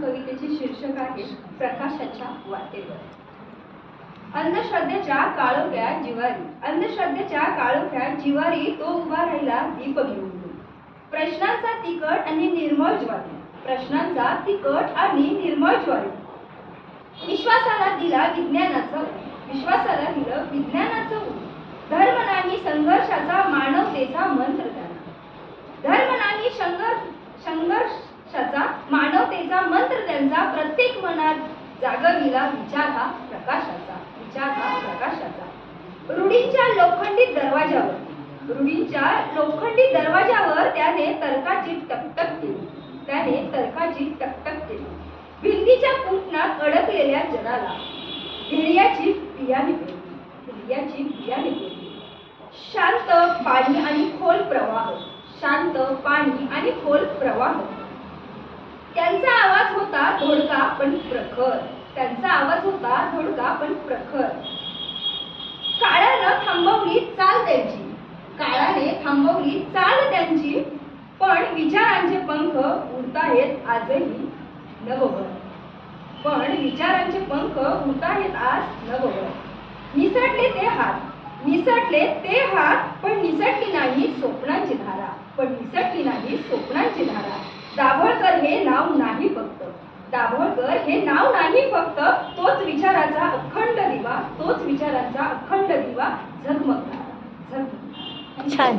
कवितेचे शीर्षक आहे प्रकाशाच्या वाटेवर. अंधश्रद्धेच्या काळोख्यात जिवारी, अंधश्रद्धेच्या काळोख्यात जिवारी तो उभा राहिला दीप घेऊन. प्रश्नांचा तिखट आणि निर्मळ ज्वारी, प्रश्नांचा तिखट आणि निर्मळ ज्वारी. विश्वासाला दिला विज्ञानाचा ऊर, विश्वासाला दिलं विज्ञानाचं ऊर. धर्म नाही संघर्षाचा मानवतेचा मंत्र त्यांना, धर्म नाही संघर्षाचा मानवतेचा मंत्र त्यांचा. प्रत्येक मनात जागविला विचार हा प्रकाशाचा, विचार हा प्रकाशाचा. रूढींच्या लोखंडी दरवाजावर, रूढींच्या लोखंडी दरवाजावर त्याने तर्काची टकटक केली, त्याने तर्काची टकटक केली. भिंतीच्या कुंपणात अडकलेल्या जगाला धैर्याची बियाणे पेरली, धैर्याची बियाणे पेरली. शांत पाणी आणि खोल प्रवाह, शांत पाणी आणि खोल प्रवाह. त्यांचा आवाज होता धोडका पण प्रखर, त्यांचा आवाज होता धोडका पण प्रखर. काळानं थांबवली चाल त्यांची, काळाने थांबवली चाल त्यांची. पण विचारांचे पंख उडताहेत आजही नभोवर, पण विचारांचे पंख उडताहेत आज नभोवर. निसटले ते हात, निसटले ते हात, पण निसटली नाही स्वप्नांची धारा, पण निसटली नाही स्वप्नांची धारा. दाभोळकर हे नाव नाही फक्त, दाभोळकर हे नाव नाही फक्त, तोच विचाराचा अखंड दिवा, तोच विचाराचा अखंड दिवा झगमगणारा, झगमगणारा. छान.